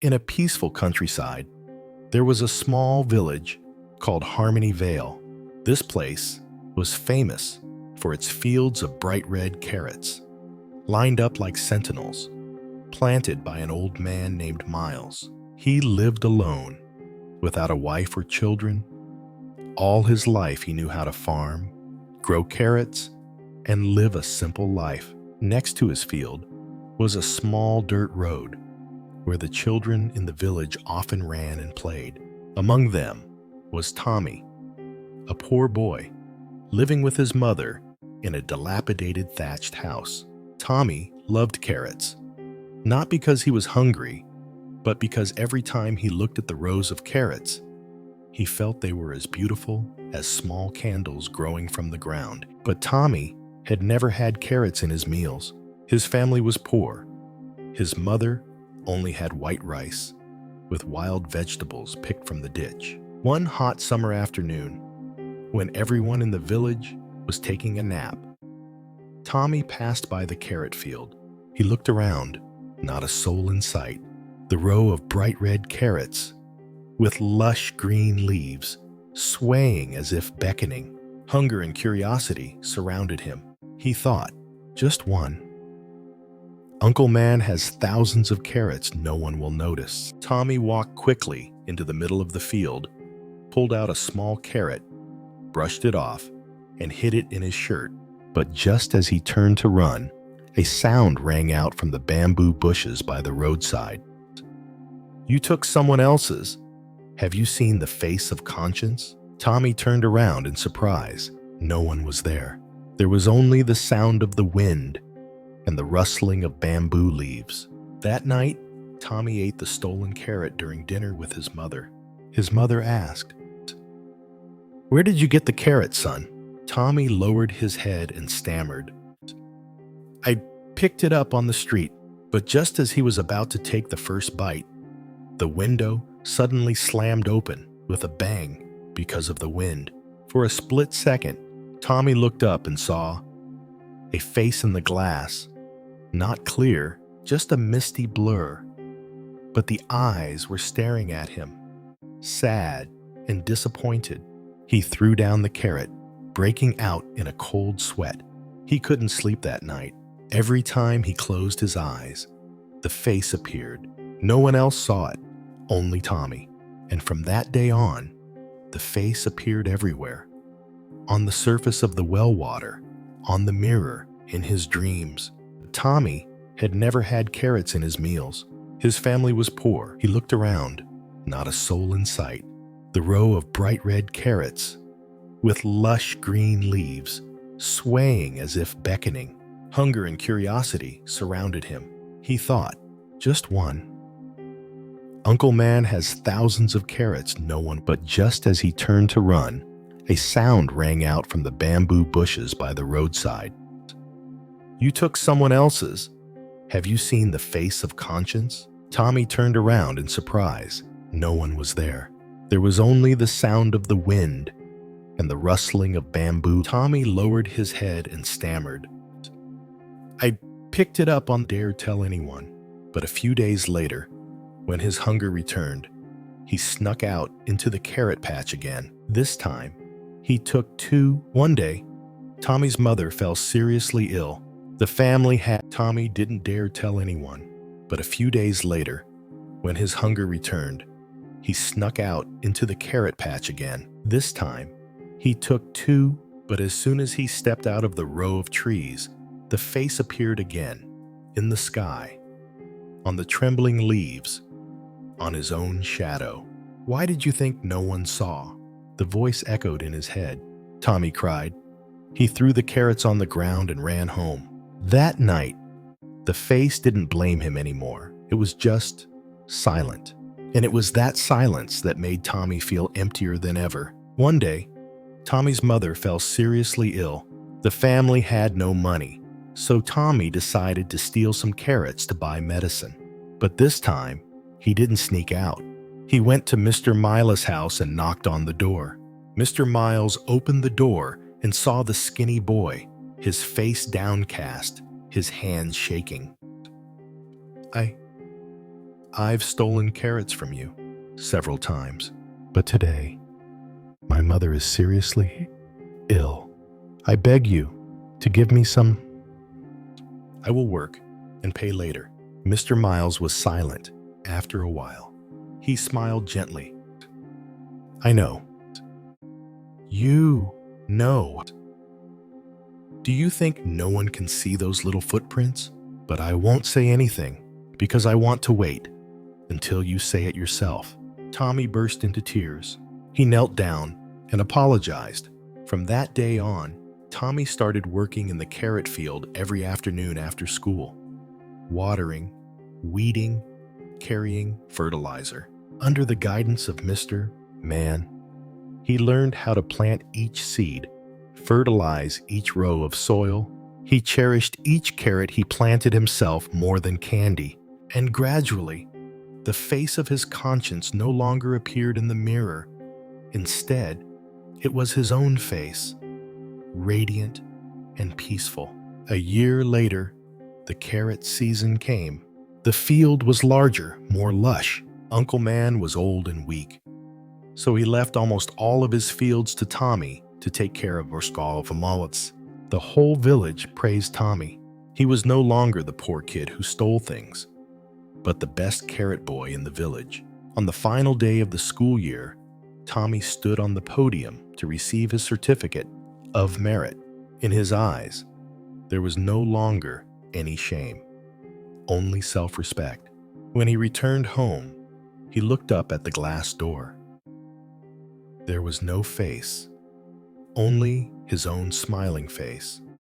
In a peaceful countryside, there was a small village called Harmony Vale. This place was famous for its fields of bright red carrots, lined up like sentinels, planted by an old man named Miles. He lived alone, without a wife or children. All his life he knew how to farm, grow carrots, and live a simple life. Next to his field was a small dirt road where the children in the village often ran and played. Among them was Tommy, a poor boy, living with his mother in a dilapidated thatched house. Tommy loved carrots, not because he was hungry, but because every time he looked at the rows of carrots, he felt they were as beautiful as small candles growing from the ground. But Tommy had never had carrots in his meals. His family was poor. His mother only had white rice with wild vegetables picked from the ditch. One hot summer afternoon, when everyone in the village was taking a nap, Tommy passed by the carrot field. He looked around, not a soul in sight. The row of bright red carrots, with lush green leaves, swaying as if beckoning. Hunger and curiosity surrounded him. He thought, just one. Uncle Man has thousands of carrots no one will notice. Tommy walked quickly into the middle of the field, pulled out a small carrot, brushed it off, and hid it in his shirt. But just as he turned to run, a sound rang out from the bamboo bushes by the roadside. "You took someone else's. Have you seen the face of conscience?" Tommy turned around in surprise. No one was there. There was only the sound of the wind and the rustling of bamboo leaves. That night, Tommy ate the stolen carrot during dinner with his mother. His mother asked, "Where did you get the carrot, son?" Tommy lowered his head and stammered, "I picked it up on the street." But just as he was about to take the first bite, the window suddenly slammed open with a bang because of the wind. For a split second, Tommy looked up and saw a face in the glass. Not clear, just a misty blur. But the eyes were staring at him, sad and disappointed. He threw down the carrot, breaking out in a cold sweat. He couldn't sleep that night. Every time he closed his eyes, the face appeared. No one else saw it, only Tommy. And from that day on, the face appeared everywhere. On the surface of the well water, on the mirror, in his dreams. Tommy had never had carrots in his meals. His family was poor. He looked around, not a soul in sight. The row of bright red carrots, with lush green leaves, swaying as if beckoning. Hunger and curiosity surrounded him. He thought, just one. Uncle Man has thousands of carrots no one. But just as he turned to run, a sound rang out from the bamboo bushes by the roadside. "You took someone else's. Have you seen the face of conscience?" Tommy turned around in surprise. No one was there. There was only the sound of the wind and the rustling of bamboo. Tommy lowered his head and stammered, "I picked it up on..." Dare tell anyone. But a few days later, when his hunger returned, he snuck out into the carrot patch again. This time, he took two. One day, Tommy's mother fell seriously ill. The family had... Tommy didn't dare tell anyone. But a few days later, when his hunger returned, he snuck out into the carrot patch again. This time, he took two. But as soon as he stepped out of the row of trees, the face appeared again, in the sky, on the trembling leaves, on his own shadow. "Why did you think no one saw?" The voice echoed in his head. Tommy cried. He threw the carrots on the ground and ran home. That night, the face didn't blame him anymore. It was just silent. And it was that silence that made Tommy feel emptier than ever. One day, Tommy's mother fell seriously ill. The family had no money, so Tommy decided to steal some carrots to buy medicine. But this time, he didn't sneak out. He went to Mr. Miles' house and knocked on the door. Mr. Miles opened the door and saw the skinny boy, his face downcast, his hands shaking. I've stolen carrots from you several times, but today, my mother is seriously ill. I beg you to give me some. I will work and pay later." Mr. Miles was silent after a while. He smiled gently. "I know. You know. Do you think no one can see those little footprints? But I won't say anything because I want to wait until you say it yourself." Tommy burst into tears. He knelt down and apologized. From that day on, Tommy started working in the carrot field every afternoon after school, watering, weeding, carrying fertilizer. Under the guidance of Mr. Man, he learned how to plant each seed, fertilize each row of soil. He cherished each carrot he planted himself more than candy. And gradually, the face of his conscience no longer appeared in the mirror. Instead, it was his own face, radiant and peaceful. A year later, the carrot season came. The field was larger, more lush. Uncle Man was old and weak, so he left almost all of his fields to Tommy to take care of mullets. The whole village praised Tommy. He was no longer the poor kid who stole things, but the best carrot boy in the village. On the final day of the school year, Tommy stood on the podium to receive his certificate of merit. In his eyes, there was no longer any shame, only self-respect. When he returned home, he looked up at the glass door. There was no face, only his own smiling face.